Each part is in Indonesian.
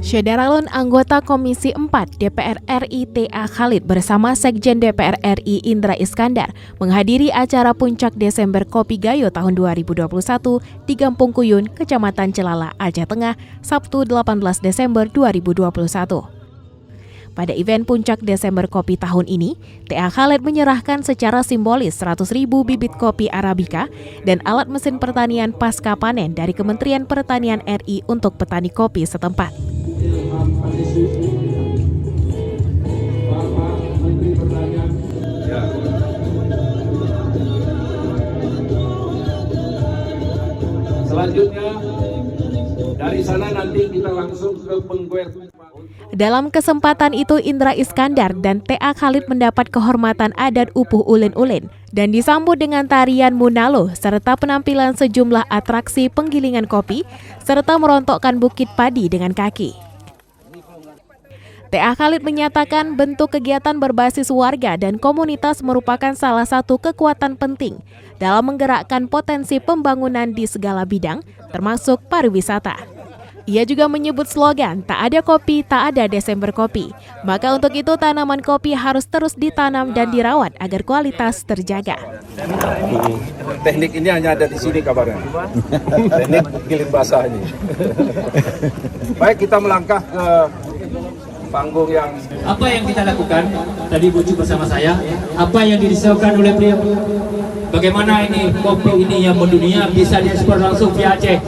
Syederalun anggota Komisi 4 DPR RI T.A. Khalid bersama Sekjen DPR RI Indra Iskandar menghadiri acara Puncak Desember Kopi Gayo tahun 2021 di Kampung Kuyun, Kecamatan Celala, Aceh Tengah, Sabtu 18 Desember 2021. Pada event Puncak Desember Kopi tahun ini, T.A. Khalid menyerahkan secara simbolis 100.000 bibit kopi Arabica dan alat mesin pertanian pasca panen dari Kementerian Pertanian RI untuk petani kopi setempat. Selanjutnya dari sana nanti kita langsung ke Pengguer. Dalam kesempatan itu Indra Iskandar dan T.A. Khalid mendapat kehormatan adat Upuh Ulin-Ulin dan disambut dengan tarian Munalo serta penampilan sejumlah atraksi penggilingan kopi serta merontokkan bukit padi dengan kaki. T.A. Khalid menyatakan bentuk kegiatan berbasis warga dan komunitas merupakan salah satu kekuatan penting dalam menggerakkan potensi pembangunan di segala bidang, termasuk pariwisata. Ia juga menyebut slogan, tak ada kopi, tak ada Desember Kopi. Maka untuk itu tanaman kopi harus terus ditanam dan dirawat agar kualitas terjaga. Teknik ini hanya ada di sini kabarnya. Teknik giling basah ini. Baik, kita melangkah ke panggung yang... Apa yang kita lakukan, tadi Bucu bersama saya, apa yang dirisaukan oleh beliau, bagaimana ini kopi ini yang mendunia bisa diekspor langsung via Aceh.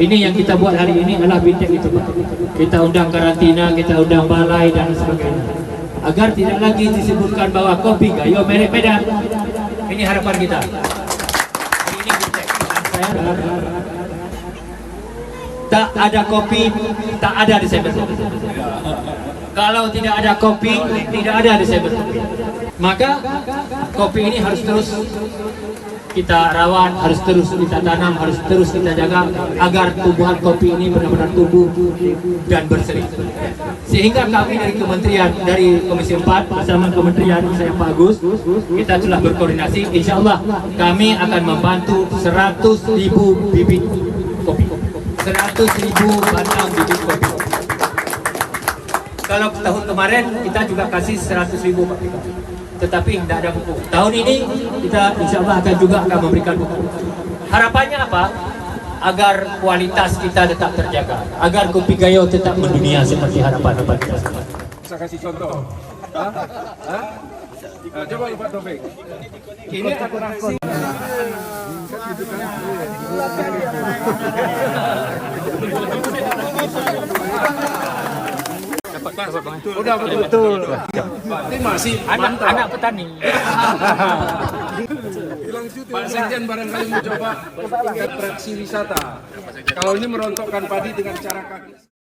Ini yang kita buat hari ini adalah bintek itu, Pak. Kita undang karantina, kita undang balai dan sebagainya. Agar tidak lagi disebutkan bahwa kopi Gayo merek Medan. Ini harapan kita. Hari ini bintek. Tak ada kopi, tak ada Desember. Kalau tidak ada kopi, tidak ada Desember. Maka kopi ini harus terus kita rawat, harus terus kita tanam, harus terus kita jaga agar tumbuhan kopi ini benar-benar tumbuh dan berseri. Sehingga kami dari kementerian, dari Komisi 4 bersama kementerian saya Pak Agus, kita telah berkoordinasi. Insya Allah kami akan membantu 100.000 bibit kopi, 100.000 batang bibit kopi. Kalau tahun kemarin kita juga kasih 100.000 Pak, tetapi tidak ada pupuk. Tahun ini kita insya Allah juga akan memberikan pupuk. Harapannya apa? Agar kualitas kita tetap terjaga, agar kopi Gayo tetap mendunia seperti harapan-harapan kita. Bisa kasih contoh? Coba Pak Taufik. Ini atraksi. Udah betul. Ini masih Anak petani. Pak Sekjen barangkali mencoba atraksi wisata. Kalau ini merontokkan padi dengan cara kaki.